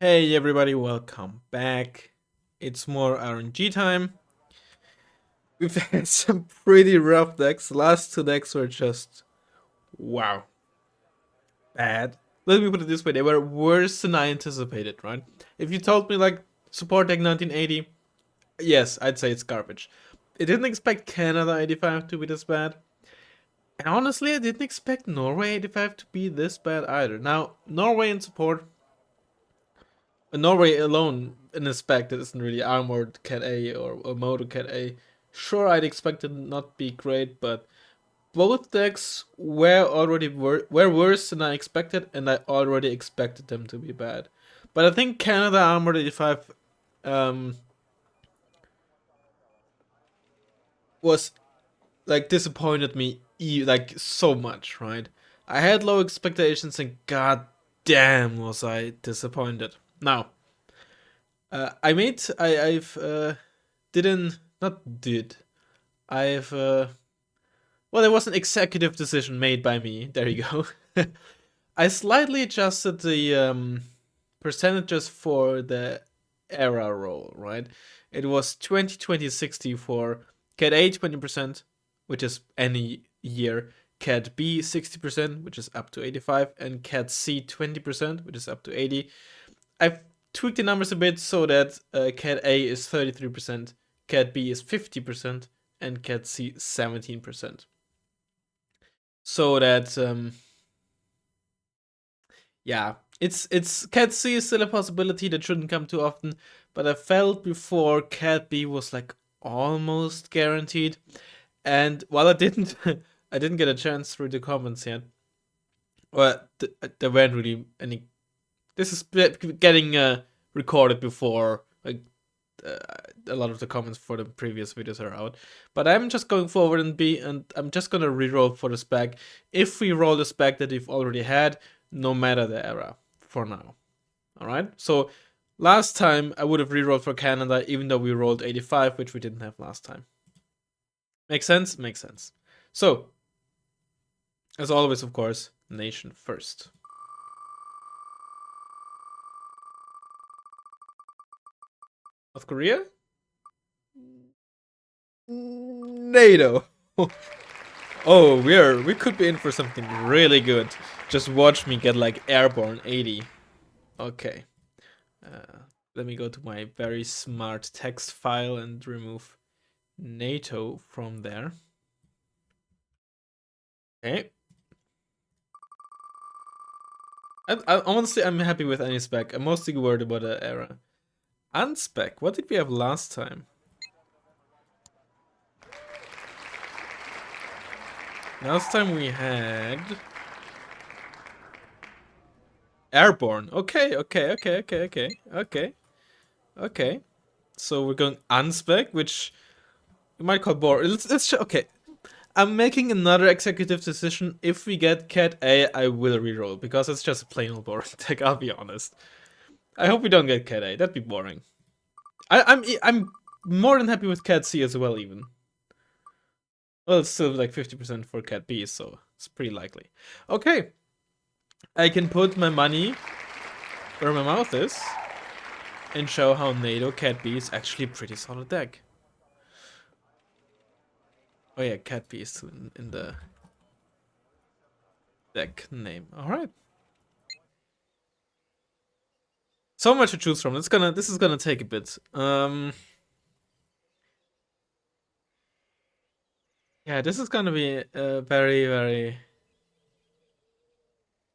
Hey everybody, welcome back. It's more RNG time. We've had some pretty rough decks. The last two decks were just wow. Bad. Let me put it this way, they were worse than I anticipated, right? If you told me like support deck 1980, yes, I'd say it's garbage. I didn't expect Canada 85 to be this bad. And honestly, I didn't expect Norway 85 to be this bad either. Now, Norway in support, Norway alone in a spec that isn't really armored Cat A or Moto Cat A. Sure, I'd expect it not be great, but both decks were worse than I expected, and I already expected them to be bad. But I think Canada Armored 85 um, was like disappointed me like so much, right? I had low expectations, and god damn was I disappointed. Now, I've didn't not did I've well, there was an executive decision made by me. There you go. I slightly adjusted the percentages for the era roll, right? It was 20 20 60 for Cat A 20%, which is any year, Cat B 60%, which is up to 85, and Cat C 20%, which is up to 80. I've tweaked the numbers a bit so that Cat A is 33%, Cat B is 50%, and Cat C 17%. So that yeah, it's Cat C is still a possibility that shouldn't come too often, but I felt before Cat B was like almost guaranteed. And while I didn't I didn't get a chance through the comments yet. Well, there weren't really any. This is getting recorded before like uh, a lot of the comments for the previous videos are out. But I'm just going forward and I'm just gonna reroll for the spec. If we roll the spec that we've already had, no matter the era, for now. Alright? So last time I would have rerolled for Canada, even though we rolled 85, which we didn't have last time. Makes sense? Makes sense. So, as always, of course, nation first. North Korea? NATO. Oh, we could be in for something really good. Just watch me get like airborne 80. Okay. Let me go to my very smart text file and remove NATO from there. Okay. Honestly, I'm happy with any spec. I'm mostly worried about the era. Unspec. What did we have last time? Last time we had airborne. Okay. Okay. So we're going unspec, which you might call boring. Okay. I'm making another executive decision. If we get Cat A, I will reroll because it's just a plain old boring deck. I'll be honest. I hope we don't get Cat A. That'd be boring. I'm more than happy with Cat C as well, even. Well, it's still like 50% for Cat B, so it's pretty likely. Okay. I can put my money where my mouth is and show how NATO Cat B is actually a pretty solid deck. Oh yeah, Cat B is still in the deck name. Alright. So much to choose from. This is gonna take a bit. Yeah, this is gonna be very.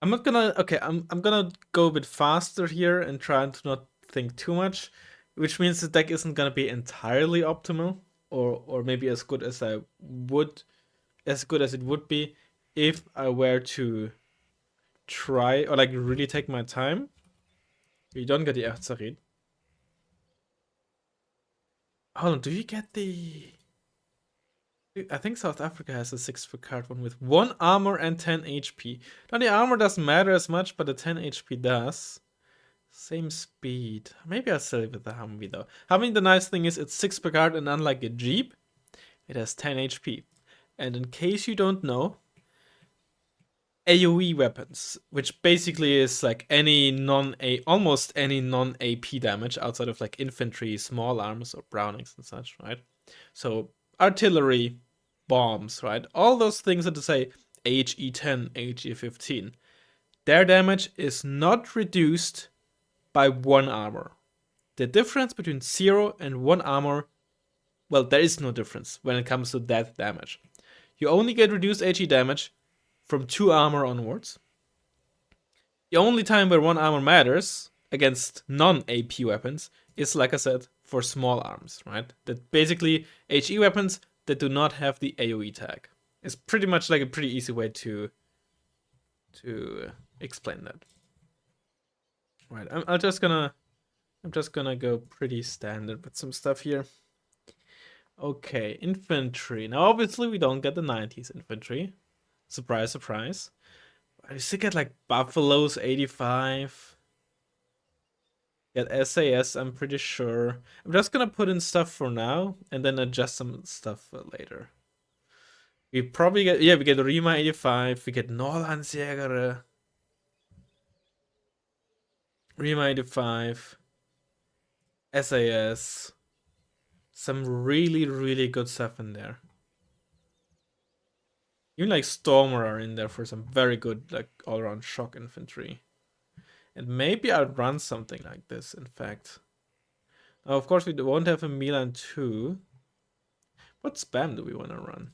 I'm not gonna. Okay, I'm gonna go a bit faster here and try to not think too much, which means the deck isn't gonna be entirely optimal, or maybe as good as it would be if I were to try or like really take my time. You don't get the Erzarin. Hold on, do you get the? I think South Africa has a 6 card one with 1 armor and 10 HP. Now the armor doesn't matter as much, but the 10 HP does. Same speed. Maybe I'll sell it with the Humvee though. Humvee, the nice thing is it's 6 per card, and unlike a Jeep, it has 10 HP. And in case you don't know, AoE weapons, which basically is like almost any non-AP damage outside of like infantry, small arms, or Brownings and such, right? So artillery, bombs, right? All those things that to say HE10, HE15, their damage is not reduced by 1 armor. The difference between 0 and 1 armor, well, there is no difference when it comes to that damage. You only get reduced HE damage from 2 armor onwards. The only time where 1 armor matters against non-AP weapons is, like I said, for small arms, right? That basically HE weapons that do not have the AoE tag. It's pretty much like a pretty easy way to explain that. Right, I'm just gonna go pretty standard with some stuff here. Okay, infantry. Now obviously we don't get the 90s infantry. Surprise, surprise. I still get like Buffaloes 85. Get SAS, I'm pretty sure. I'm just gonna put in stuff for now and then adjust some stuff later. We probably get, yeah, we get Rima 85, we get Norlandsjägere. Rima 85. SAS. Some really, really good stuff in there. Even like Stormer are in there for some very good like all-around shock infantry. And maybe I'll run something like this, in fact. Now, of course, we won't have a Milan 2. What spam do we want to run?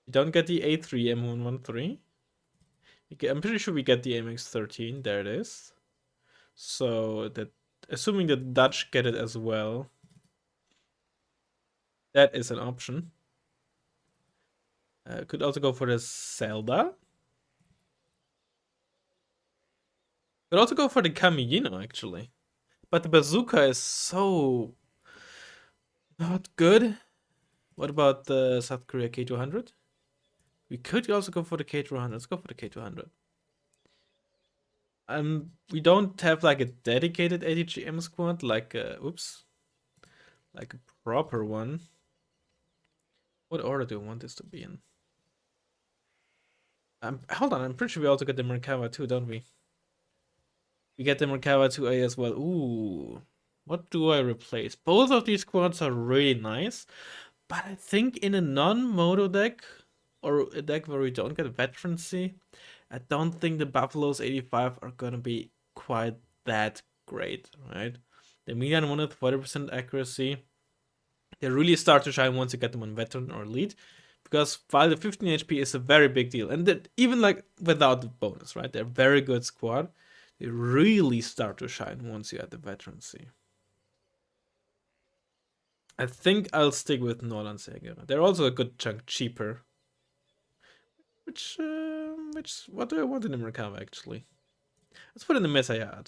We don't get the A3 M113. I'm pretty sure we get the MX13. There it is. So, that, assuming the Dutch get it as well, that is an option. Could also go for the Zelda. Could also go for the Camino, actually. But the bazooka is so not good. What about the South Korea K200? We could also go for the K200. Let's go for the K200. We don't have like a dedicated ADGM squad, like like a proper one. What order do I want this to be in? Hold on, I'm pretty sure we also get the Merkava too, don't we? We get the Merkava 2A as well. Ooh. What do I replace? Both of these squads are really nice, but I think in a non-moto deck, or a deck where we don't get veterancy, I don't think the Buffaloes 85 are gonna be quite that great, right? The median one with 40% accuracy, they really start to shine once you get them on veteran or elite, because while the 15 HP is a very big deal, and even like without the bonus, right? They're a very good squad. They really start to shine once you add the veterancy. I think I'll stick with Norlandsjäger. They're also a good chunk cheaper. Which, what do I want in the Merkava, actually? Let's put in the Messiah.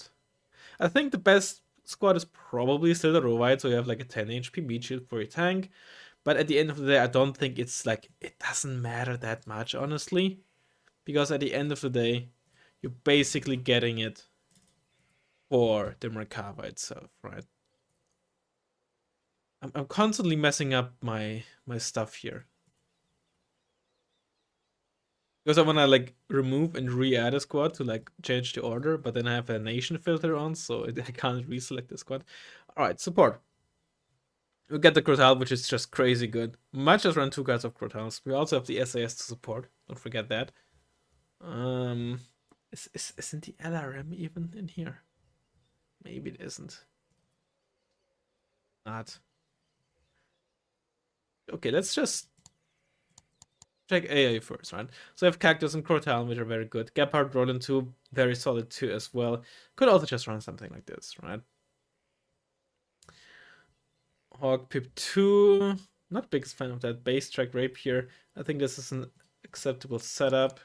I think the best squad is probably still the Rovite, so you have like a 10 HP meat shield for your tank. But at the end of the day, I don't think it's like, it doesn't matter that much, honestly. Because at the end of the day, you're basically getting it for the Merkava itself, right? I'm constantly messing up my stuff here. Because I want to like remove and re-add a squad to like change the order, but then I have a nation filter on, so I can't reselect the squad. Alright, support. We get the Crotal, which is just crazy good. Might just run 2 cards of Crotals. We also have the SAS to support. Don't forget that. Isn't the LRM even in here? Maybe it isn't. Not. Okay, let's just check AA first, right? So I have Cactus and Crotal, which are very good. Gepard, Roland 2, very solid too as well. Could also just run something like this, right? Hawk Pip 2. Not biggest fan of that base track rapier. I think this is an acceptable setup.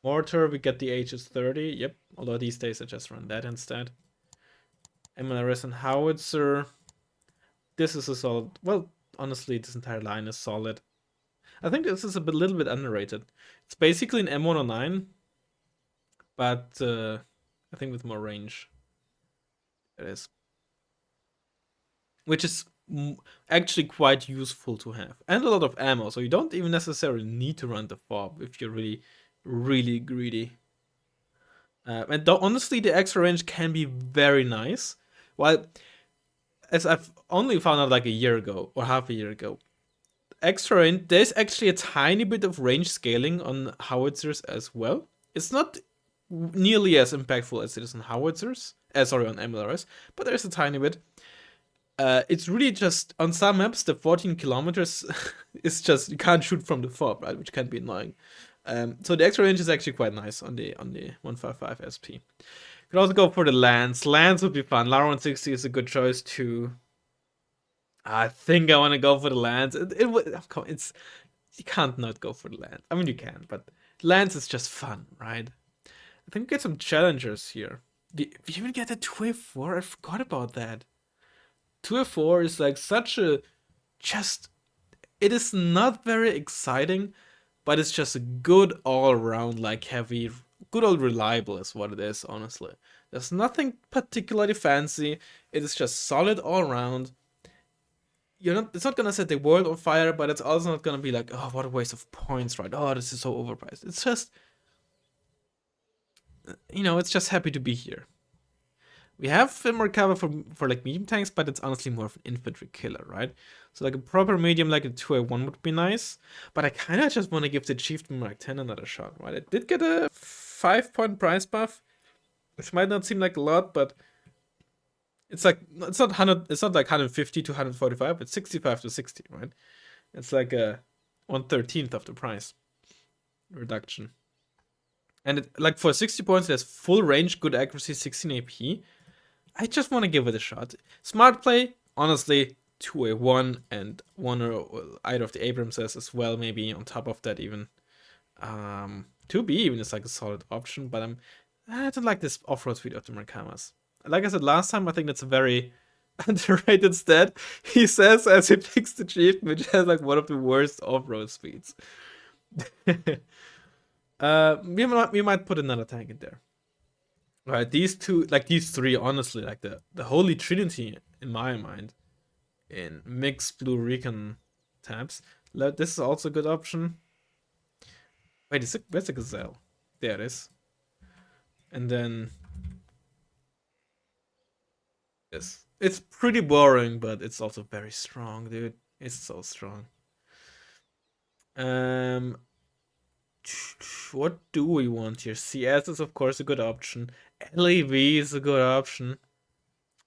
Mortar, we get the HS30. Yep, although these days I just run that instead. MLRS and Howitzer. This is a solid. Well, honestly, this entire line is solid. I think this is a little bit underrated. It's basically an M109, but I think with more range. It is. Which is actually quite useful to have, and a lot of ammo. So you don't even necessarily need to run the fob if you're really, really greedy. And honestly, the extra range can be very nice. While, as I've only found out like a year ago or half a year ago, extra range, there's actually a tiny bit of range scaling on howitzers as well. It's not nearly as impactful as it is on howitzers. Sorry, on MLRS, but there's a tiny bit. It's really just on some maps the 14 kilometers is just you can't shoot from the fob, right, which can be annoying. So the extra range is actually quite nice on the 155 SP. You could also go for the lands. Lands would be fun. Lara 160 is a good choice too. I think I want to go for the lands. It's you can't not go for the lands. I mean you can, but lands is just fun, right? I think we get some challengers here. We even get a 2A4. I forgot about that. 2A4 is like such a just. It is not very exciting, but it's just a good all around like heavy, good old reliable is what it is. Honestly, there's nothing particularly fancy. It is just solid all around. You're not. It's not gonna set the world on fire, but it's also not gonna be like, oh, what a waste of points, right? Oh, this is so overpriced. It's just, it's just happy to be here. We have more cover for like medium tanks, but it's honestly more of an infantry killer, right? So like a proper medium like a 2A1 would be nice, but I kind of just want to give the Chieftain Mark 10 another shot, right? It did get a 5-point price buff, which might not seem like a lot, but it's like it's not like 150 to 145, it's 65 to 60, right? It's like a 1/13th of the price reduction. And it, like for 60 points, it has full range, good accuracy, 16 AP. I just want to give it a shot. Smart play, honestly, 2A1 and one or either of the Abramses as well, maybe on top of that even. 2B even is like a solid option, but I don't like this off-road speed of the Merkamas. Like I said last time, I think that's a very underrated stat. He says as he picks the Chieftain, which has like one of the worst off-road speeds. We might put another tank in there. Right, these three, honestly, like the holy trinity in my mind, in mixed blue recon tabs. This is also a good option. Wait, where's the gazelle? There it is. And then this. It's pretty boring, but it's also very strong, dude. It's so strong. What do we want here? CS is of course a good option. LAV is a good option.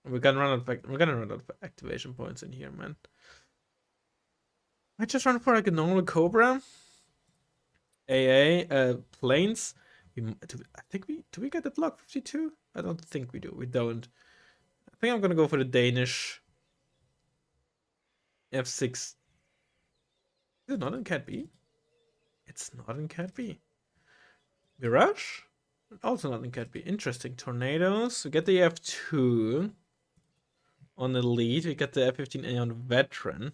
We're gonna run out of activation points in here, man. I just run for like a normal Cobra. AA, planes. Do we get the block 52? I don't think we do. We don't. I think I'm gonna go for the Danish F6. Is it not in Cat B? It's not in Cat B. Mirage? Also not in Cat B. Interesting. Tornadoes. We get the F2 on Elite. We get the F15A on Veteran.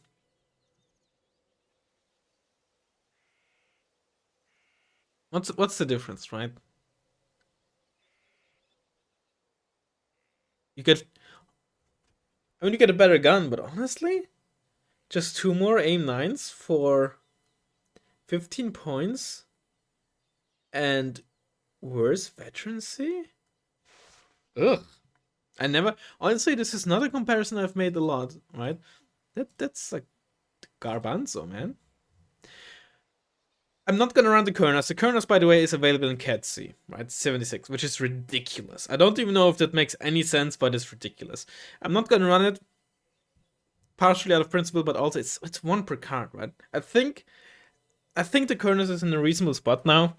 What's the difference, right? You get a better gun, but honestly, just 2 more aim 9s for 15 points and worse veterancy? Ugh. Honestly, this is not a comparison I've made a lot, right? That's like garbanzo, man. I'm not gonna run the Kernas. The Kernas, by the way, is available in Cat C, right? 76, which is ridiculous. I don't even know if that makes any sense, but it's ridiculous. I'm not gonna run it partially out of principle, but also it's 1 per card, right? I think the Kernas is in a reasonable spot now.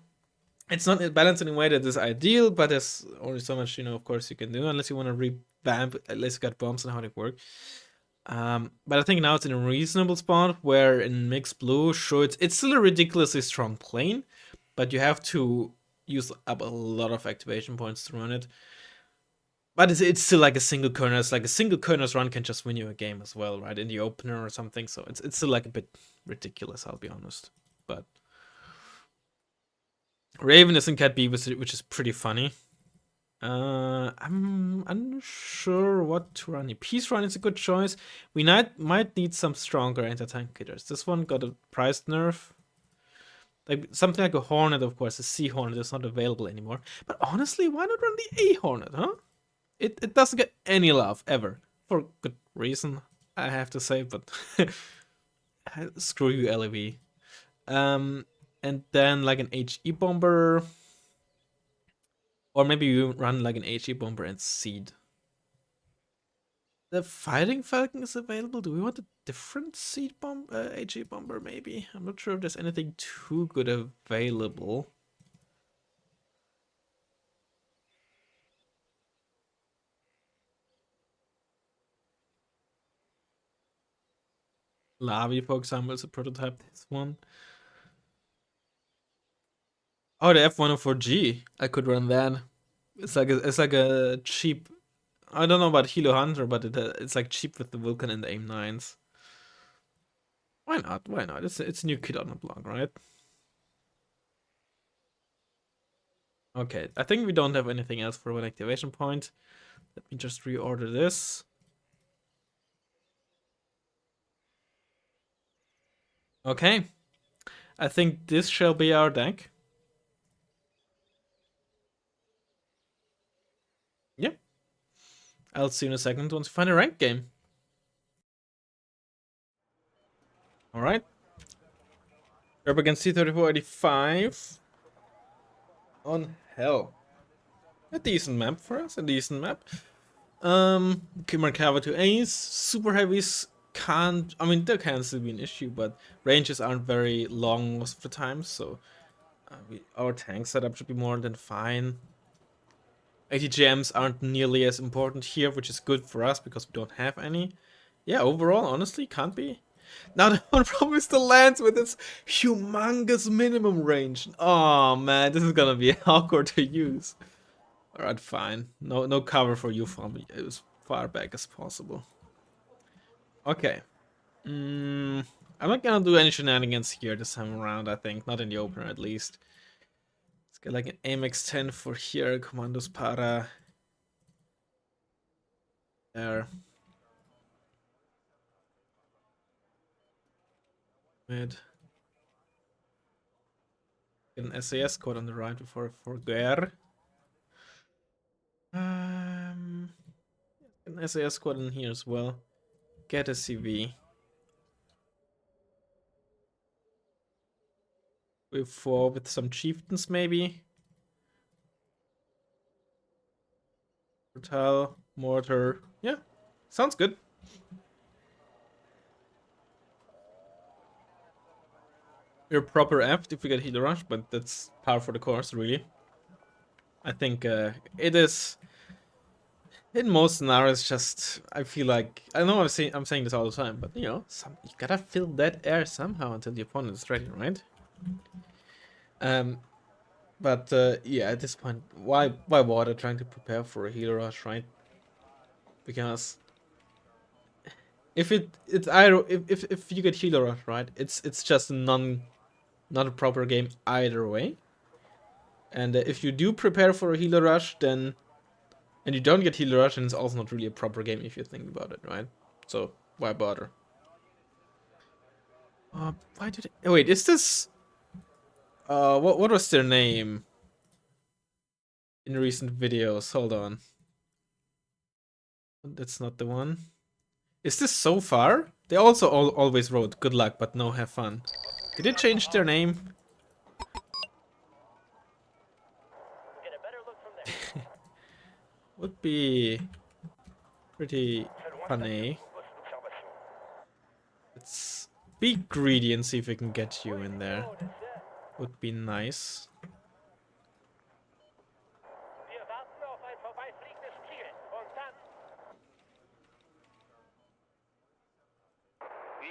It's not balanced in a way that is ideal, but there's only so much, of course, you can do unless you want to revamp, unless you got bombs and how they work. But I think now it's in a reasonable spot where in mixed blue, sure, it's still a ridiculously strong plane, but you have to use up a lot of activation points to run it. But it's still like a single Kernas. Like a single Kernas run can just win you a game as well, right? In the opener or something. So it's still like a bit ridiculous, I'll be honest. But Raven is in Cat B, which is pretty funny. I'm unsure what to run. Peace Run is a good choice. We might need some stronger anti-tank killers. This one got a price nerf. Like something like a Hornet, of course. A Sea Hornet is not available anymore. But honestly, why not run the A Hornet, huh? It doesn't get any love ever, for good reason, I have to say. But screw you, LAV. And then like an HE bomber. Or maybe you run like an HE bomber and seed. The Fighting Falcon is available. Do we want a different seed bomb, HE bomber maybe? I'm not sure if there's anything too good available. Lavi, for example, is a prototype. This one. Oh, the F104G. I could run that. It's like a cheap. I don't know about Hilo Hunter, but it's like cheap with the Vulcan and the AIM-9s. Why not? Why not? It's a new kid on the block, right? Okay, I think we don't have anything else for one activation point. Let me just reorder this. Okay, I think this shall be our deck. Yep. I'll see you in a second once we find a rank game. Alright. We're up against C3485 on Hell. A decent map for us, a decent map. Merkava to Ace, super heavies can't, I mean, there can still be an issue, but ranges aren't very long most of the time, so our tank setup should be more than fine. ATGMs aren't nearly as important here, which is good for us because we don't have any. Yeah, overall, honestly, can't be. Now the one problem is the lands with its humongous minimum range. Oh man, this is gonna be awkward to use. Alright, fine. No cover for you from me as far back as possible. Okay. I'm not gonna do any shenanigans here this time around, I think. Not in the opener, at least. Let's get like an AMX-10 for here. Commandos para. There. Mid. Get an SAS code on the right before I forget. An SAS squad in here as well. Get a CV. With some chieftains maybe. Brutal, mortar. Yeah, sounds good. We're proper aft if we get healer rush, but that's par for the course, really. I think it is. In most scenarios, just I feel like I know I'm saying this all the time, but you know, you gotta fill that air somehow until the opponent is ready, right? But yeah, at this point, why bother trying to prepare for a healer rush, right? Because it's either if you get healer rush, right, it's just not a proper game either way. And if you do prepare for a healer rush, then and you don't get healer rush, then it's also not really a proper game if you think about it, right? So why bother? Why did I... wait, is this what was their name in recent videos? Hold on. That's not the one. Is this so far? They also always wrote good luck but no have fun. Did they change their name? Would be pretty funny. Let's be greedy and see if we can get you in there. Would be nice.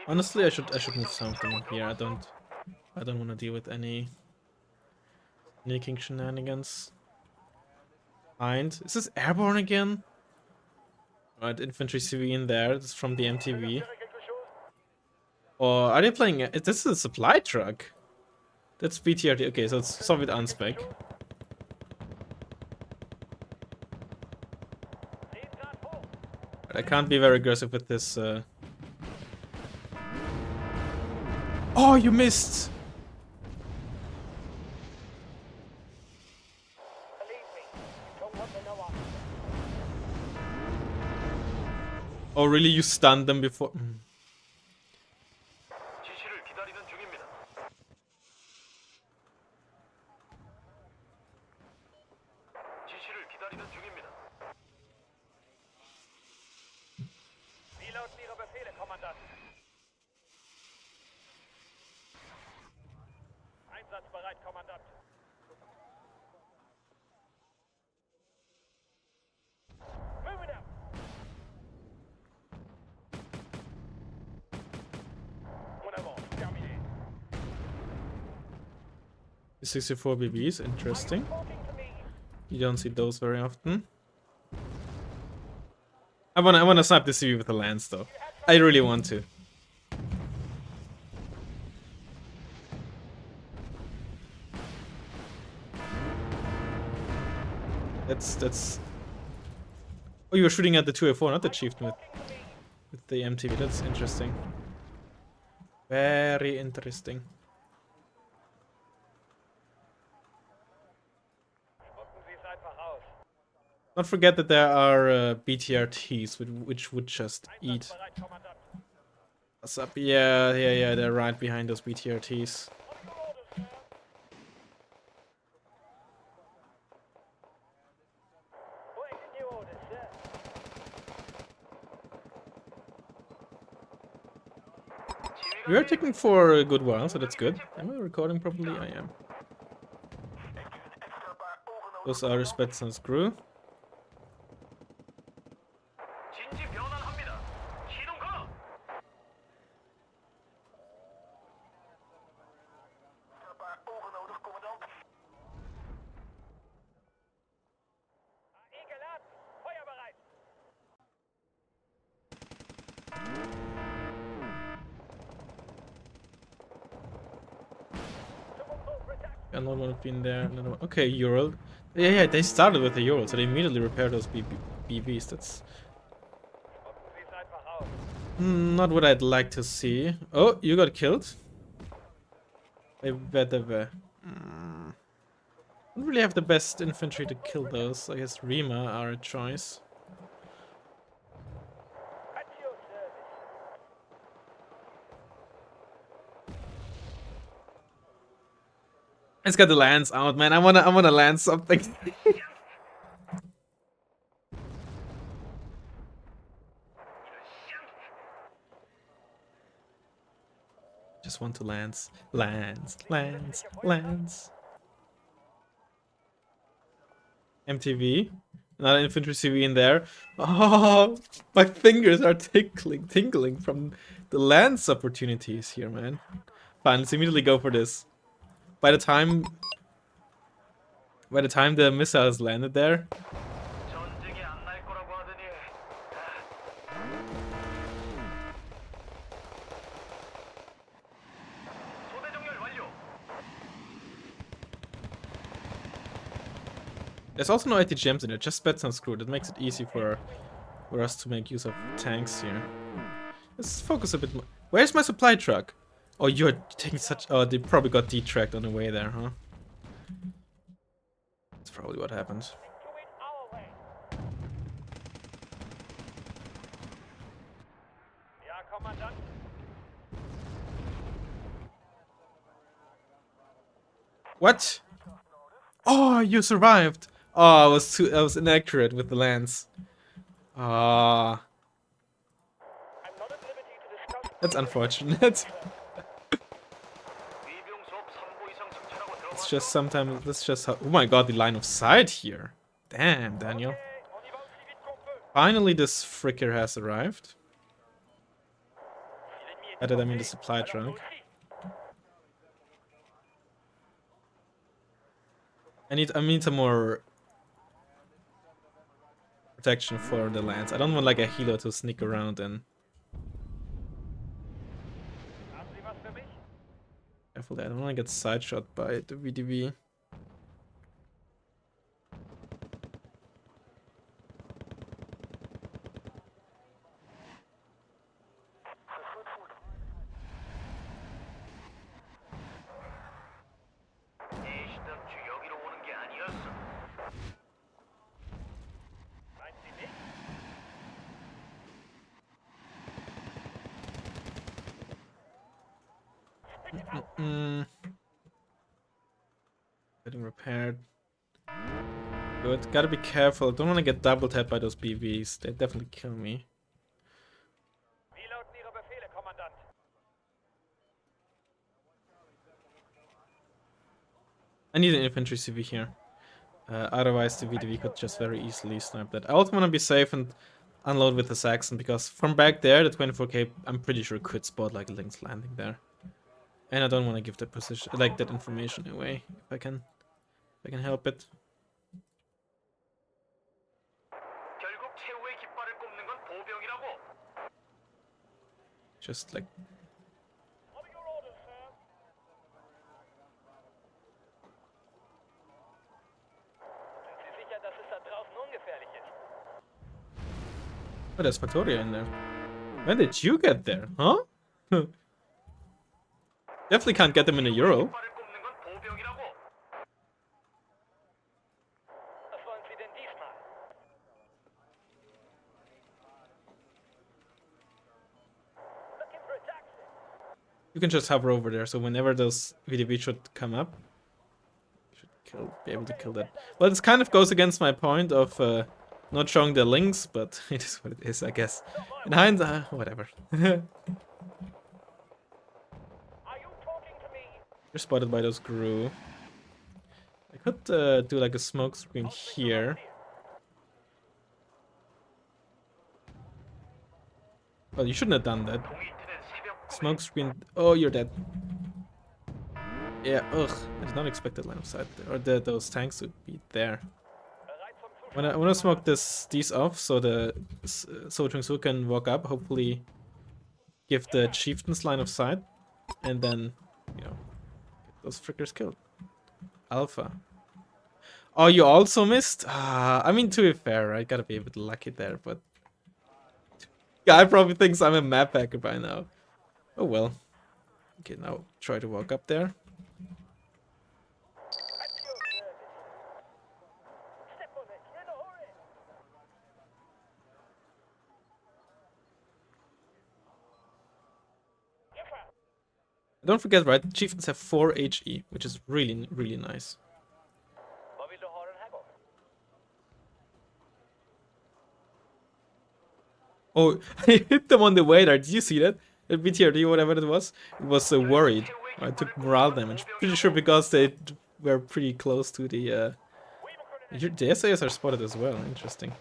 Honestly, I should move something here. I don't want to deal with any sneaking shenanigans. Find. Is this airborne again? Right, infantry CV in there. This is from the MTV. Or are they playing? This is a supply truck. That's BTRT. Okay, so it's Soviet unspec. But I can't be very aggressive with this. Oh, you missed! Oh, really? You stunned them before? The 64 BBs, interesting. You don't see those very often. I wanna snipe the CV with the lance though. I really want to. That's. Oh, you were shooting at the 2A4, not the chieftain with the MTV. That's interesting. Very interesting. Don't forget that there are BTRTs which would just eat us up. Yeah, they're right behind those BTRTs. We are taking for a good while, so that's good. Am I recording properly? I am. Those are Spätzle's crew. Another one been there. Another one. Okay, Ural. Yeah, they started with the Ural, so they immediately repaired those BBs. That's not what I'd like to see. Oh, you got killed. I don't really have the best infantry to kill those. I guess Rima are a choice. Let's get the lance out, man. I wanna land something. Just want to lance. MTV. Another infantry CV in there. Oh, my fingers are tingling from the lance opportunities here, man. Fine, let's immediately go for this. By the time the missiles landed there. There's also no ATGMs in it, just Spätzle crew. That makes it easy for us to make use of tanks here. Let's focus a bit more. Where's my supply truck? Oh, you're taking such... Oh, they probably got detracked on the way there, huh? That's probably what happened. What? Oh, you survived! Oh, I was inaccurate with the lance. Ah. That's unfortunate. It's just sometimes that's just how. Oh my god, the line of sight here. Damn, Daniel. Finally, this fricker has arrived. By that I mean the supply truck. I need some more protection for the lance. I don't want like a healer to sneak around and. Careful, I don't want to get side shot by the VDV. Getting repaired. Good. Gotta be careful. Don't want to get double tapped by those BVs. They definitely kill me. I need an infantry CV here. Otherwise, the VDV could just very easily snipe that. I also want to be safe and unload with the Saxon, because from back there, the 24k, I'm pretty sure could spot like Link's landing there. And I don't want to give that position, like that information away, if I can help it. Just like. Oh, there's Factoria in there. When did you get there, huh? Definitely can't get them in a Euro. You can just hover over there, so whenever those VDV should come up, you should be able to kill that. Well, this kind of goes against my point of not showing the links, but it is what it is, I guess. In hindsight, whatever. You're spotted by those Gru. I could do like a smoke screen here. Well, you shouldn't have done that. Smoke screen. Oh, you're dead. Yeah, ugh. I did not expect that line of sight there, or those tanks would be there. I want to smoke these off so the So Chung-Soo can walk up, hopefully give the chieftains line of sight, and then, you know, get those frickers killed. Alpha. Oh, you also missed? I mean, to be fair, I gotta be a bit lucky there, but guy probably thinks I'm a map hacker by now. Oh well. Okay, now try to walk up there. Don't forget, right? Chieftains have 4 HE, which is really, really nice. Oh, I hit them on the way there. Did you see that? The BTRD, whatever it was worried. I took morale damage. Pretty sure because they were pretty close to the SAS are spotted as well. Interesting.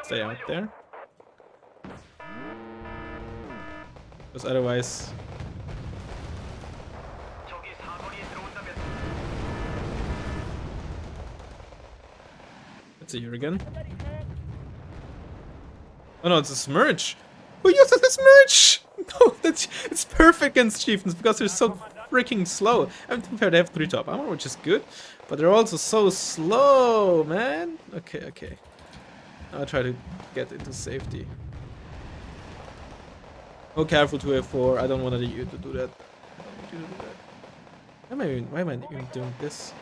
Stay out there. Because otherwise... It's a Jurgen. Oh no, it's a Smirch! Who uses a Smirch? No, it's perfect against chieftains because they're so freaking slow. I mean, to be fair, they have 3 top armor, which is good, but they're also so slow, man. Okay, okay. I'll try to get into safety. Oh, careful, 2A4. I don't want you to do that. I don't want you to do that. Why am I even doing this?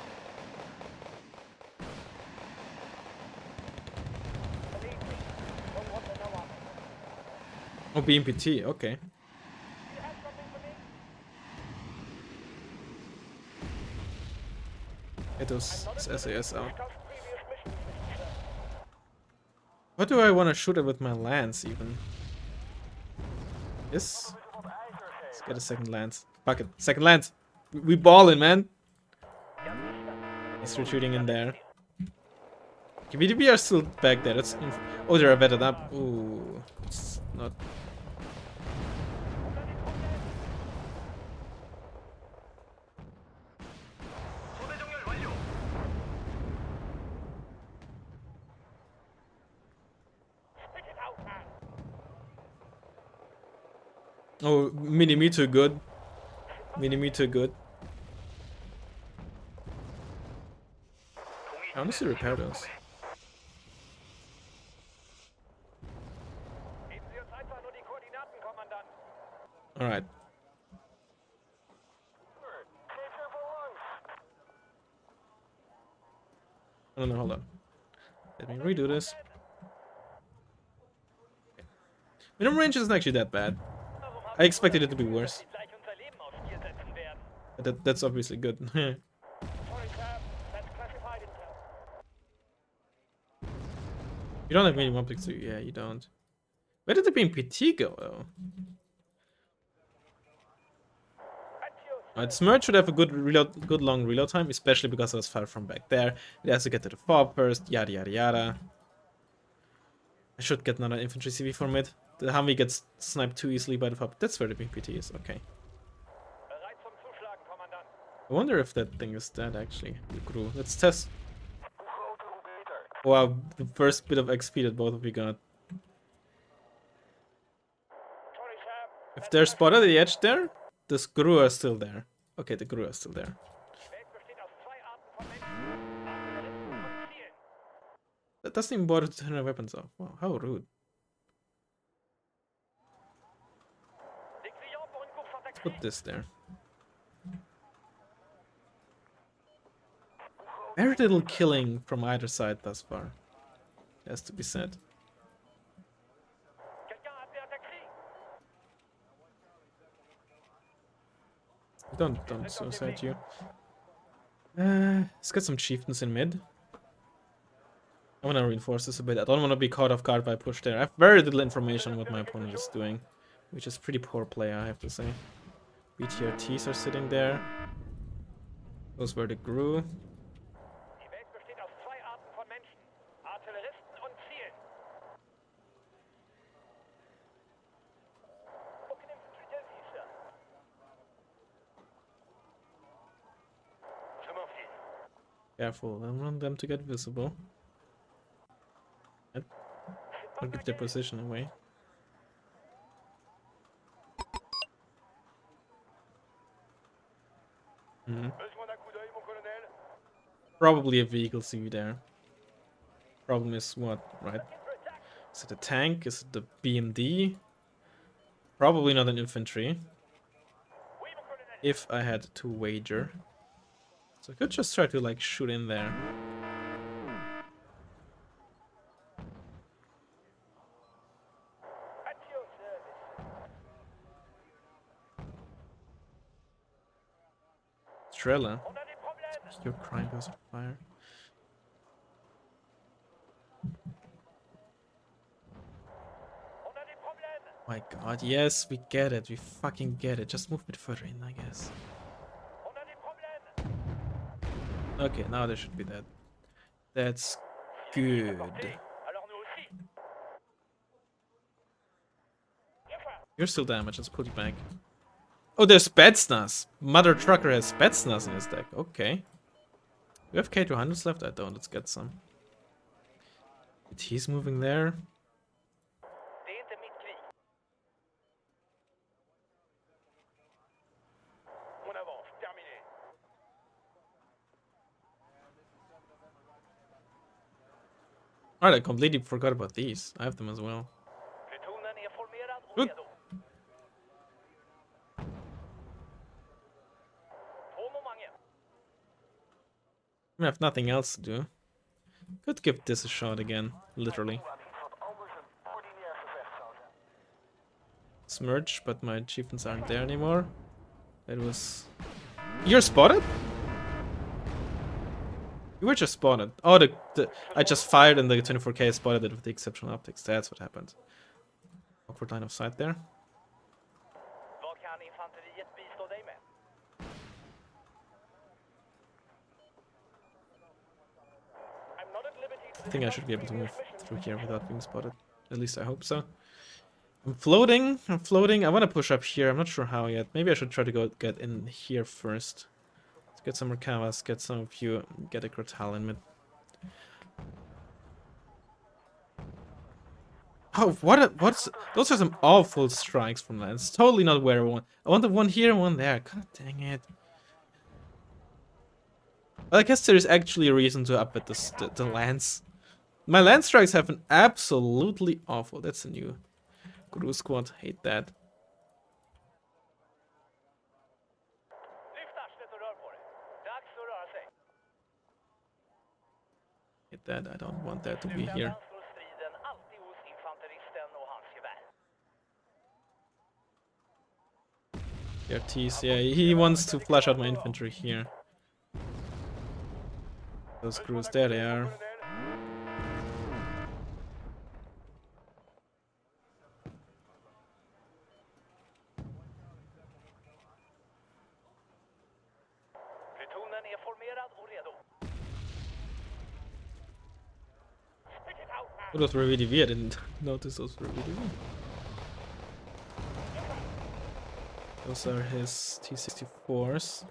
Oh, BMPT, okay. Get those SAS out. What do I want to shoot at with my lance, even? This? Let's get a second lance. Fuck it. Second lance! We ballin', man! He's retreating in there. Okay, VDB are still back there. That's oh, they're vetted up. Ooh. It's not... Oh, mini-me too good. Mini-me too good. I honestly repair those. Alright. Oh no, hold on. Let me redo this. Okay. Minimum range isn't actually that bad. I expected it to be worse. But that's obviously good. You don't have medium optics, do you? Yeah, you don't. Where did the BMPT go, though? Smurge should have a good long reload time, especially because I was far from back there. It has to get to the fob first, yada yada yada. I should get another infantry CV from it. The Humvee gets sniped too easily by the fob. That's where the BMPT is, okay. I wonder if that thing is dead, actually. The crew. Let's test. Wow, the first bit of XP that both of you got. If they're spotted at the edge there, the screw are still there. Okay, the crew are still there. That doesn't even bother to turn their weapons off. Wow, how rude. Let's put this there. Very little killing from either side thus far. It has to be said. Don't suicide you. Let's get some chieftains in mid. I want to reinforce this a bit. I don't want to be caught off guard by a push there. I have very little information on what my opponent is doing, which is pretty poor play, I have to say. BTRTs are sitting there. Those were the GRU. Careful, I don't want them to get visible. I'll give their position away. Probably a vehicle CV there. Problem is what, right? Is it a tank? Is it the BMD? Probably not an infantry. If I had to wager. So I could just try to like shoot in there. Trella. Your crime goes on fire. My god, yes, we get it. We fucking get it. Just move a bit further in, I guess. Okay, now there should be that. That's good. You're still damaged, let's put you back. Oh, there's Spetsnaz. Mother Trucker has Spetsnaz in his deck. Okay. We have K200s left? I don't. Let's get some. But he's moving there. Alright, I completely forgot about these. I have them as well. Good. I have nothing else to do. Could give this a shot again, literally. Smurge, but my achievements aren't there anymore. It was... You're spotted? You were just spotted. Oh, I just fired and the 24K spotted it with the exceptional optics. That's what happened. Awkward line of sight there. I think I should be able to move through here without being spotted. At least I hope so. I'm floating. I want to push up here. I'm not sure how yet. Maybe I should try to go get in here first. Let's get some Merkavas, get some of you, get a Crotal in mid. Oh, what's... Those are some awful strikes from Lance. Totally not where I want. I want the one here and one there. God dang it. Well, I guess there is actually a reason to up at the Lance. My Lance strikes have been absolutely awful. That's a new Guru squad. Hate that. Hate that. I don't want that to be here. RTs, yeah, he wants to flush out my infantry here. Those crews, there they are. Oh, those were VDV, I didn't notice those were VDV. Those are his T-64s.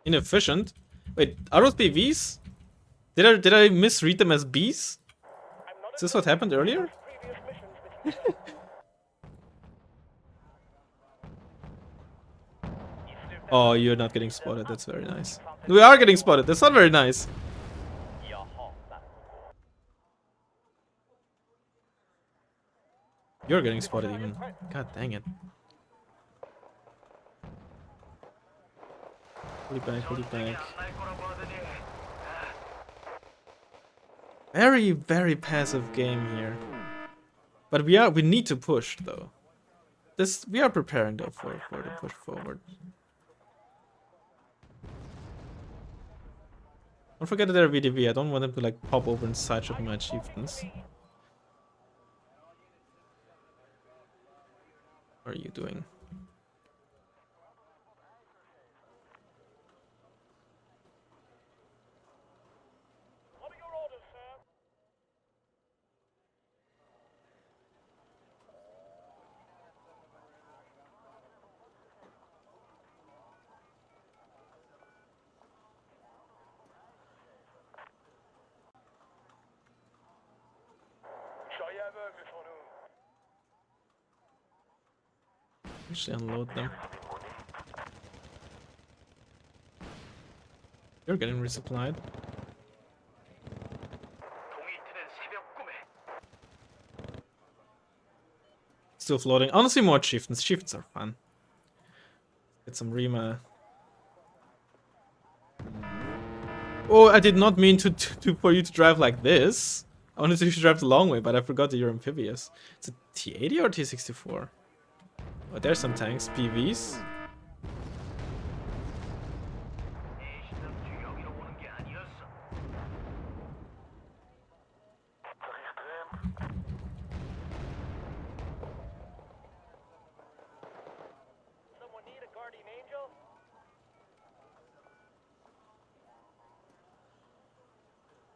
Inefficient? Wait, are those BVs? Did I misread them as Bs? Is this what happened earlier? Oh, you're not getting spotted, that's very nice. We are getting spotted, that's not very nice. You're getting spotted even. God dang it. Hold it back, hold it back. Very, very passive game here. But we need to push though. We are preparing though for the push forward. Don't forget that they're VDV, I don't want them to like pop over and sideshot my chieftains. What are you doing? Actually unload them. You're getting resupplied. Still floating. Honestly, more chieftains. Chieftains are fun. Get some Rima. Oh, I did not mean for you to drive like this. I wanted you to drive the long way, but I forgot that you're amphibious. It's a T80 or T64? Oh, there's some tanks. PVs.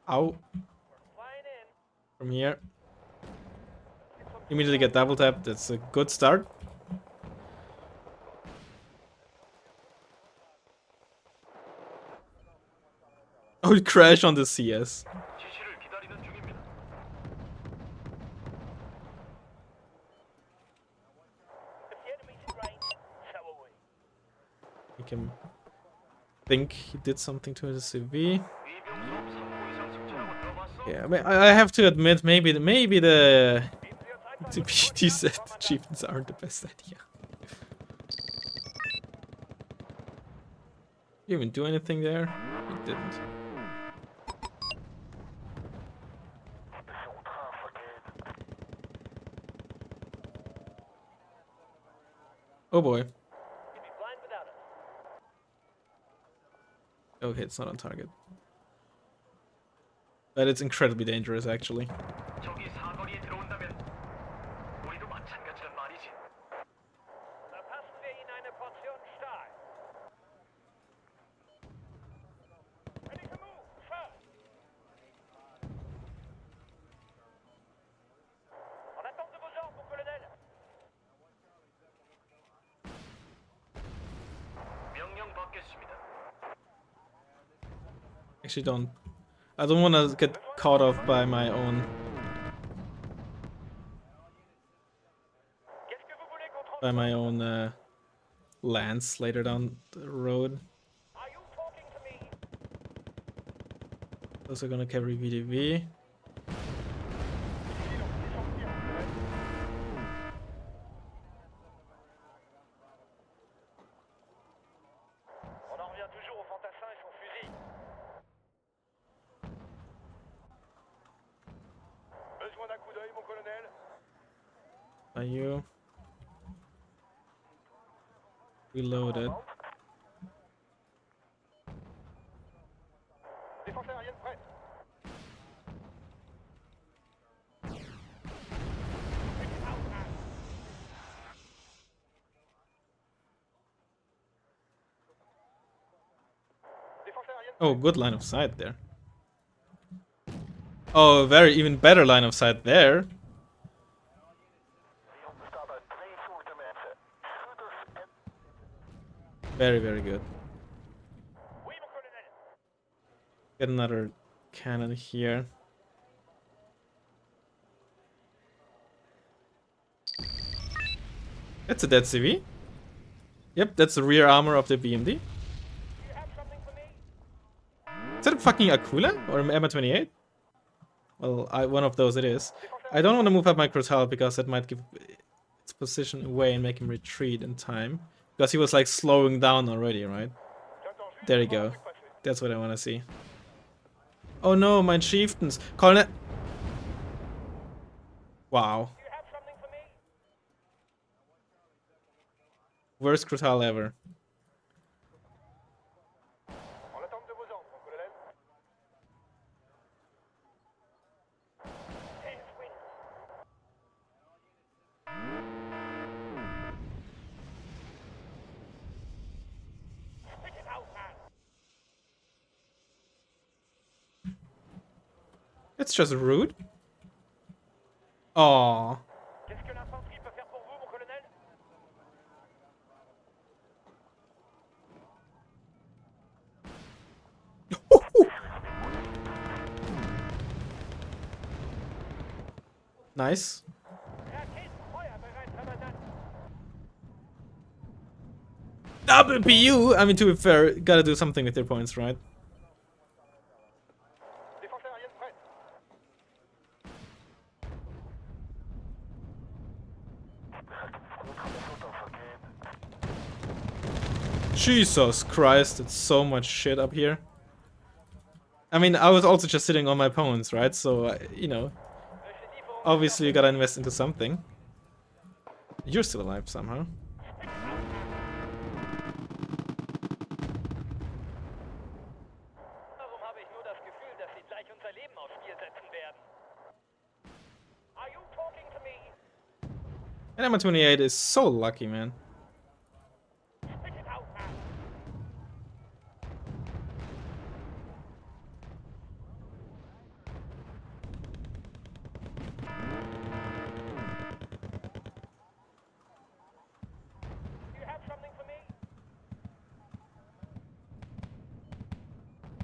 Ow. From here. Immediately get double tapped. That's a good start. Oh, it crashed on the CS. You can think he did something to the CV. Yeah, I have to admit, maybe the TPT said chieftains aren't the best idea. You even do anything there? You didn't. Oh boy. Okay, it's not on target. But it's incredibly dangerous, actually. Actually, I don't want to get caught off by my own lance later down the road. Those are gonna carry VDV. Are you? Reloaded. Oh, good line of sight there. Oh, very even better line of sight there. Very, very good. Get another cannon here. That's a dead CV. Yep, that's the rear armor of the BMD. Is that a fucking Aquila or an MA-28? Well, one of those it is. I don't want to move up my Crotal because that might give its position away and make him retreat in time. Because he was like slowing down already, right? There you go. That's what I want to see. Oh no, my chieftains. Colonel. Wow. Worst Crotal ever. It's just rude. Aww. Nice. Double PU! I mean, to be fair, gotta do something with their points, right? Jesus Christ, it's so much shit up here. I mean, I was also just sitting on my opponents, right? So, you know, obviously you gotta invest into something. You're still alive somehow. And number 28 is so lucky, man.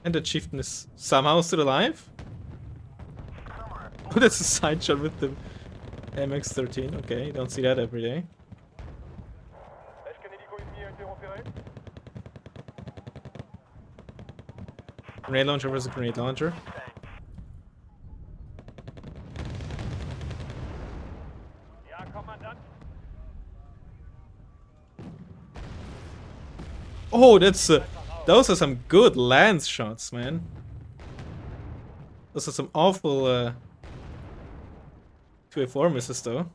And the chieftain is somehow still alive? Oh, that's a side shot with the MX-13. Okay, you don't see that every day. Grenade launcher versus grenade launcher. Oh, that's those are some good lance shots, man. Those are some awful 2A4 misses, though.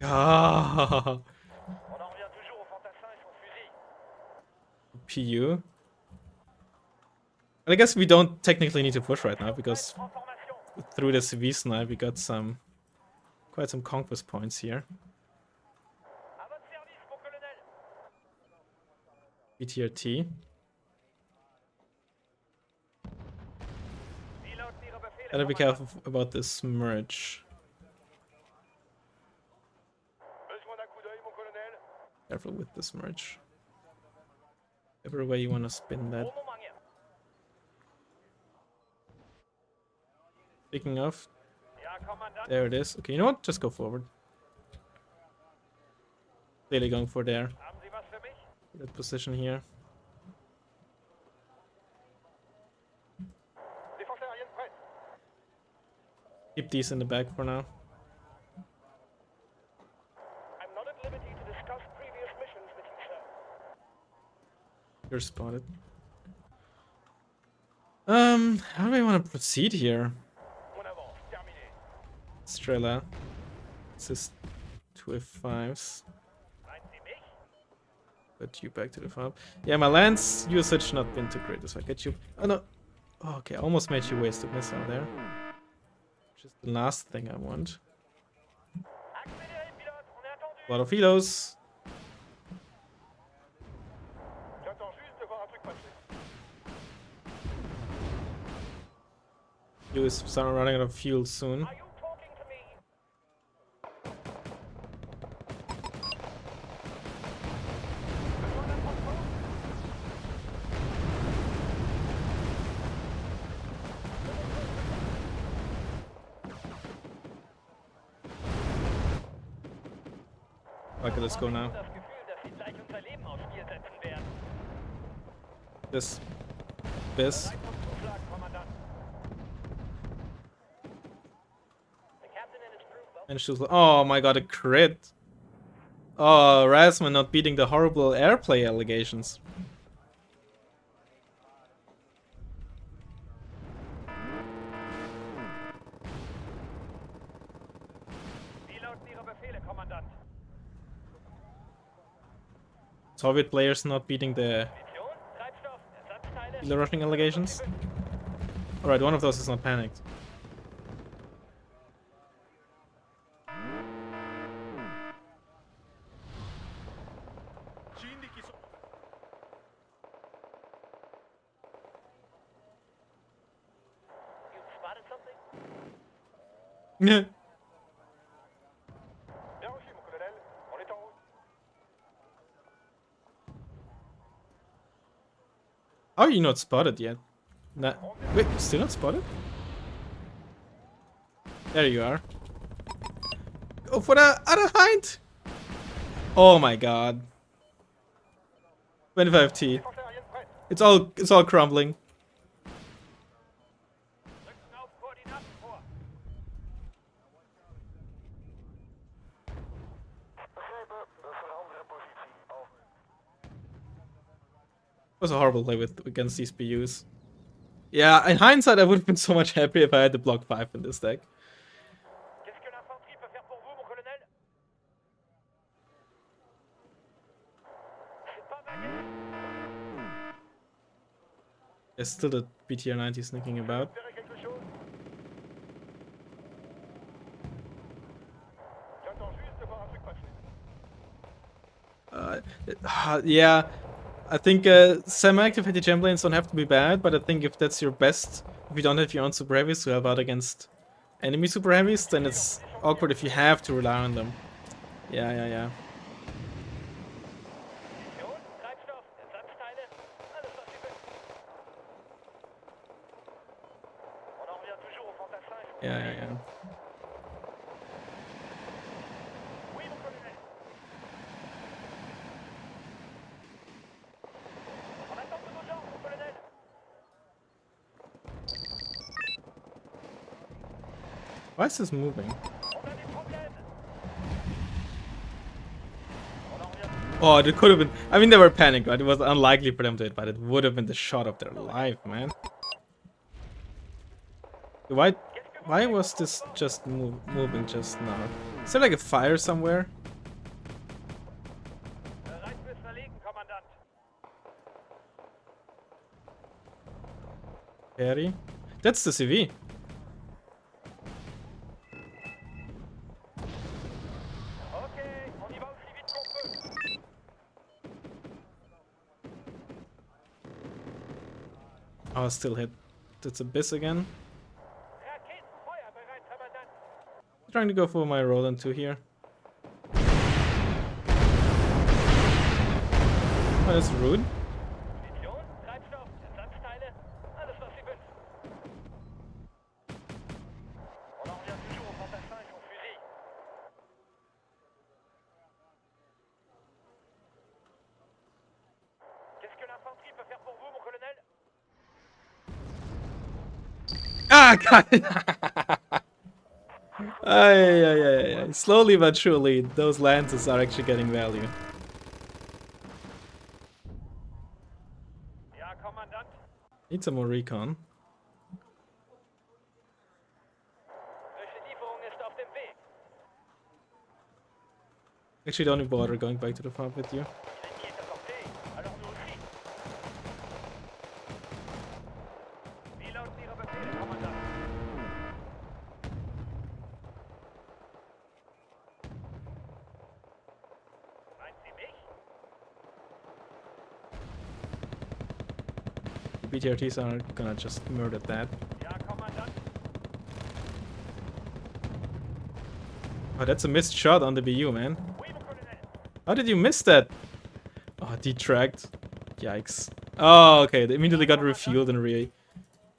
Ah, PU. And I guess we don't technically need to push right now because through the CV snipe we got quite some conquest points here. BTRT. Gotta be careful about this merge. Careful with this merge. Every way you want to spin that. Speaking of, there it is. Okay, you know what? Just go forward. Clearly going for that position here. Keep these in the back for now. I'm not at liberty to discuss previous missions with you, sir. You're spotted. How do I want to proceed here? Strela. This is 2 F5s. Put you back to the farm. Yeah, my land's usage not been too great, so I get you. Oh no. Oh, okay, almost made you waste a missile there. Just the last thing I want. A lot of helos. You is start running out of fuel soon. Okay, let's go now. This. And she's like, oh my god, a crit. Oh, Razzmann not beating the horrible airplay allegations. Soviet players not beating the rushing allegations. Alright, one of those is not panicked. Yeah. How are you not spotted yet? Nah. Wait, still not spotted? There you are. Go for the other hind! Oh my god. 25T. It's all crumbling. It was a horrible play against these BUs. Yeah, in hindsight, I would have been so much happier if I had the block 5 in this deck. There's still the BTR 90 sneaking about. Yeah, I think semi-active anti-gem lanes don't have to be bad, but I think if that's your best, if you don't have your own super heavies to help out against enemy super heavies, then it's awkward if you have to rely on them. Yeah. Yeah. Why is this moving? Oh, it could have been. I mean, they were panicked, right? It was unlikely for them to hit, but it would have been the shot of their life, man. Why was this just moving just now? Is there like a fire somewhere? Perry? That's the CV. Oh, still hit. That's Abyss again. Trying to go for my Roland 2 here. Oh, that's rude. Ah, God! Ay. Slowly but surely, those lances are actually getting value. Need some more recon. Actually, don't even bother going back to the pub with you. The BTRTs are gonna just murder that. Oh, that's a missed shot on the BU, man. How did you miss that? Oh, detracked. Yikes. Oh, okay. They immediately got refueled and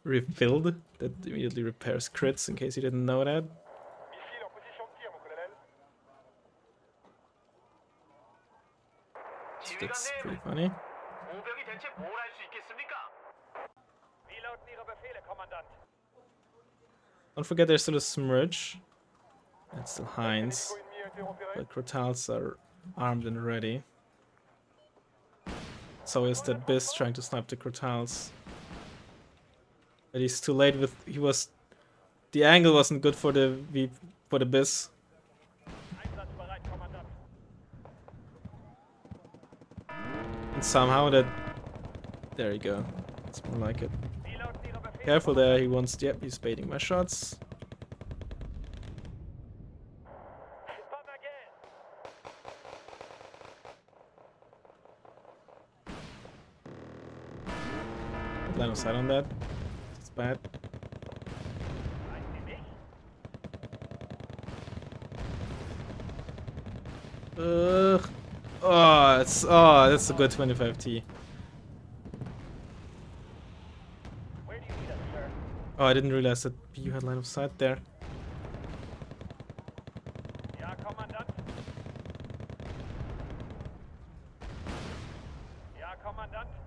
refilled. That immediately repairs crits, in case you didn't know that. So that's pretty funny. Don't forget there's still a Smurge. And still Heinz. But Crotals are armed and ready. So is that Biss trying to snipe the Crotals. But he's too late with the angle wasn't good for the Biss. And somehow there you go. It's more like it. Careful there, yep, he's baiting my shots. Line of sight on that. It's bad. That's a good 25T. Oh, I didn't realize that you had line of sight there.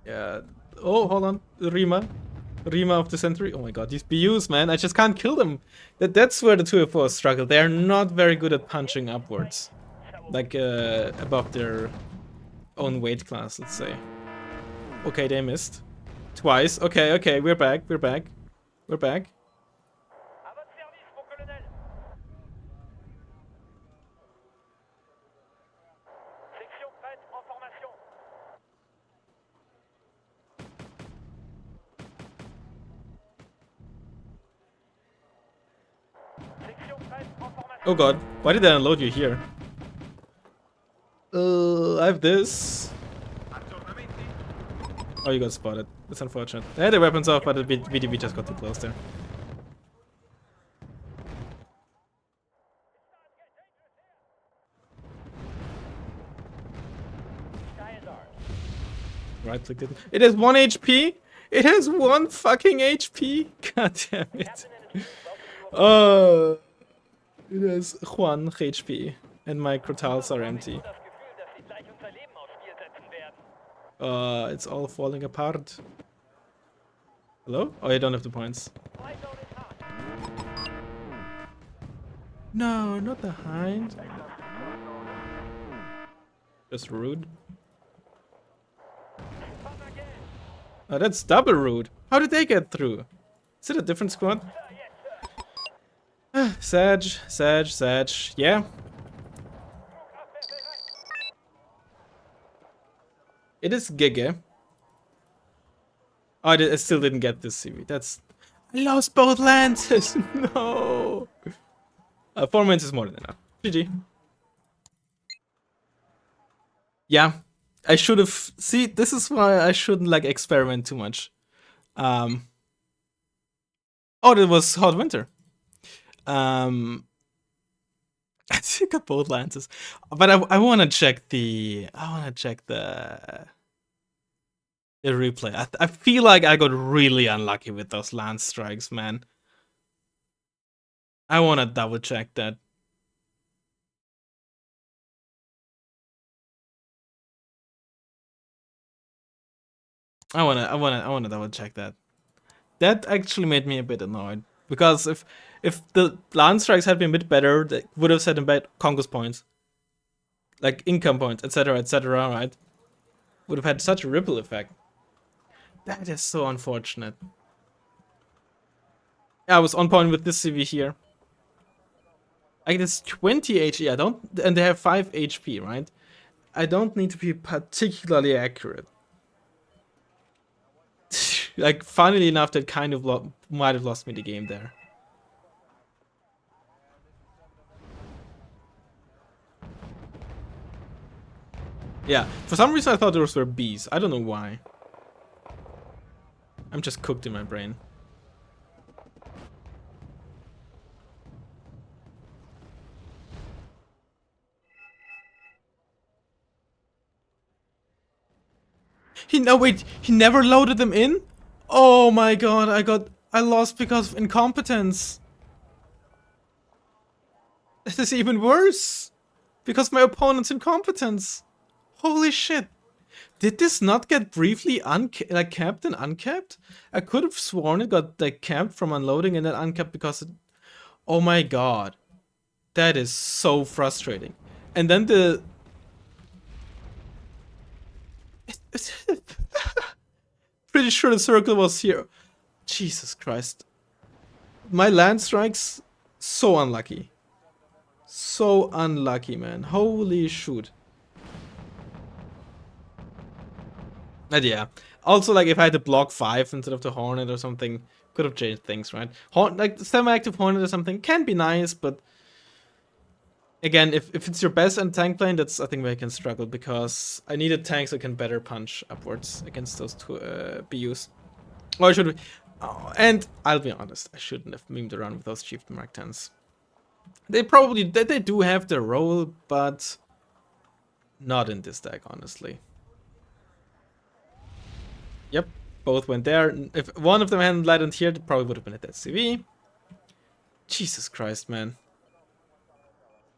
Yeah. Oh, hold on. Rima of the century. Oh my god, these BUs, man. I just can't kill them. That's where the 204s struggle. They are not very good at punching upwards. Like, above their own weight class, let's say. Okay, they missed. Twice. Okay, we're back. Oh god, why did I unload you here? I have this. Oh, you got spotted. That's unfortunate. I had the weapons off, but the VDV just got too close there. Right click didn't. It has 1 HP? It has 1 fucking HP? God damn it. Oh. It has 1 HP. And my Crotals are empty. It's all falling apart. Hello? Oh, I don't have the points. No, not the hind. Just rude. Oh, that's double rude. How did they get through? Is it a different squad? Sag. Yeah. It is Gege. Oh, I still didn't get this CV. I lost both lances. No. 4 minutes is more than enough. GG. Yeah. I should have. See, this is why I shouldn't like experiment too much. Oh, that was Hot Winter. I got both lances, but I want to check the. The replay. I feel like I got really unlucky with those lance strikes, man. I want to double check that. I wanna double check that. That actually made me a bit annoyed because if the lance strikes had been a bit better, they would have set him back conquest points, like income points, etc., right? Would have had such a ripple effect. That is so unfortunate. Yeah, I was on point with this CV here. Like this 20 HP, I don't, and they have 5 HP, right? I don't need to be particularly accurate. Like, funnily enough, that kind of might have lost me the game there. Yeah, for some reason I thought those were bees. I don't know why. I'm just cooked in my brain. Wait, he never loaded them in? Oh my god, I lost because of incompetence. This is even worse. Because my opponent's incompetence. Holy shit. Did this not get briefly capped and uncapped? I could have sworn it got like capped from unloading and then uncapped because it... Oh my god. That is so frustrating. And then the... Pretty sure the circle was here. Jesus Christ. My land strikes, so unlucky. So unlucky, man. Holy shoot. And yeah. Also, like, if I had to block 5 instead of the Hornet or something, could have changed things, right? Like, semi-active Hornet or something can be nice, but... Again, if it's your best and tank plane, that's, I think, where I can struggle, because I needed tanks that can better punch upwards against those two BUs. Or should we... Oh, and I'll be honest, I shouldn't have memed around with those Chieftain Mark 10s. They probably... They do have their role, but... Not in this deck, honestly. Yep, both went there. If one of them hadn't landed here, it probably would have been a dead CV. Jesus Christ, man.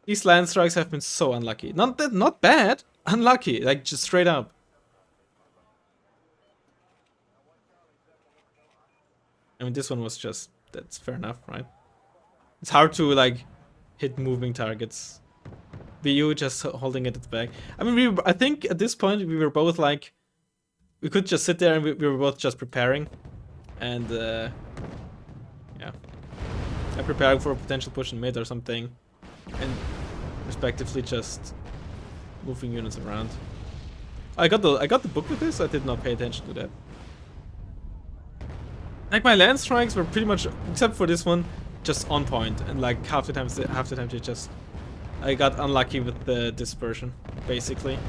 These land strikes have been so unlucky. Not bad, unlucky, like just straight up. I mean, this one was just, that's fair enough, right? It's hard to like hit moving targets. BU just holding it at the back. I mean, I think at this point we were both like, we could just sit there and we were both just preparing, and yeah, I'm preparing for a potential push in mid or something. And respectively just moving units around. I got the book with this. I did not pay attention to that. Like my land strikes were pretty much, except for this one, just on point. And like half the time they just, I got unlucky with the dispersion, basically.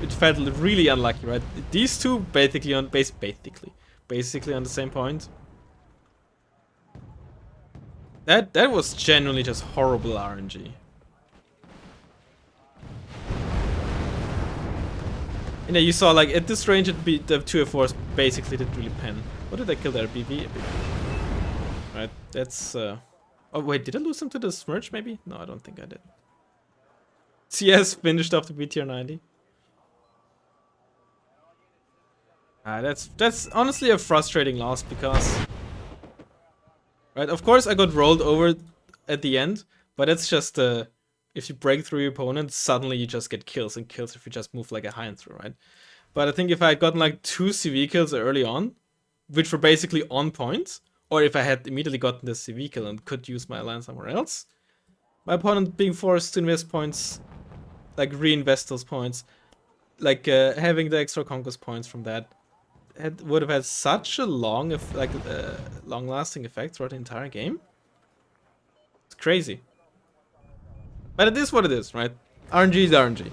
It felt really unlucky, right? These two basically on basically on the same point. That was genuinely just horrible RNG. And yeah, you saw like at this range it'd be the 2F4s basically didn't really pen. What did I kill there? BV? Right, that's oh wait, did I lose them to the Smirch maybe? No, I don't think I did. CS finished off the BTR 90. That's honestly a frustrating loss because, right, of course I got rolled over at the end, but it's just if you break through your opponent, suddenly you just get kills and kills if you just move like a high and through, right? But I think if I had gotten like 2 CV kills early on, which were basically on point, or if I had immediately gotten the CV kill and could use my land somewhere else, my opponent being forced to invest points, like reinvest those points, like having the extra conquest points from that, would have had such a long-lasting effect throughout the entire game. It's crazy. But it is what it is, right? RNG is RNG.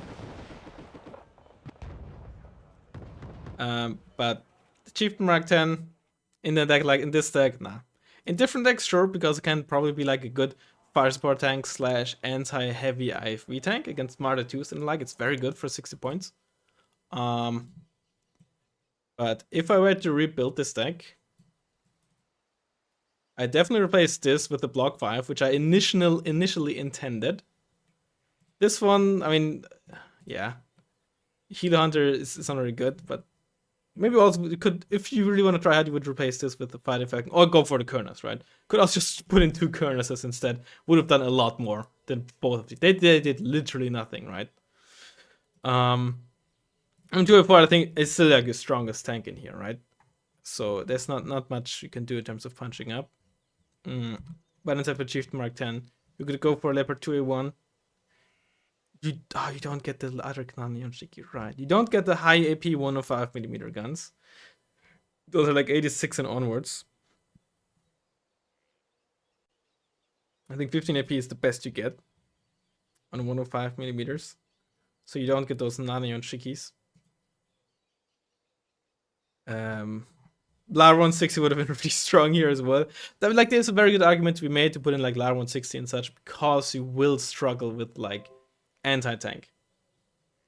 But the Chieftain Mark 10 in the deck, like in this deck, nah. In different decks, sure, because it can probably be like a good fire support tank / anti-heavy IFV tank against Marta 2s and like it's very good for 60 points. But if I were to rebuild this deck, I definitely replace this with the block 5, which I initially intended. This one, I mean, yeah, Healer Hunter is not very good, but maybe also you could, if you really want to try hard, you would replace this with the Fighting Falcon, or go for the Kerners, right? Could also just put in 2 Kernerses instead. Would have done a lot more than both of these. They did literally nothing, right? And 2F4, I think, is still like the strongest tank in here, right? So there's not much you can do in terms of punching up. But instead for Chieftain Mark 10, You could go for a Leopard 2A1. You don't get the other Nano Shiki, right? You don't get the high AP 105mm guns. Those are like 86 and onwards. I think 15 AP is the best you get on 105mm. So you don't get those Nano Shikis. LAR 160 would have been really strong here as well. Like, there's a very good argument to be made to put in like LAR 160 and such, because you will struggle with like anti-tank,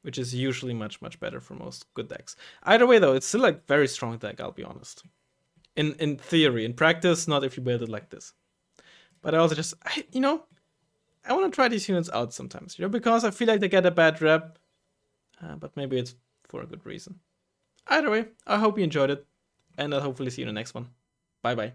which is usually much better for most good decks. Either way though, it's still like very strong deck, I'll be honest. In theory, in practice, not if you build it like this. But I also just, I want to try these units out sometimes, because I feel like they get a bad rep, but maybe it's for a good reason. Either way, I hope you enjoyed it, and I'll hopefully see you in the next one. Bye bye.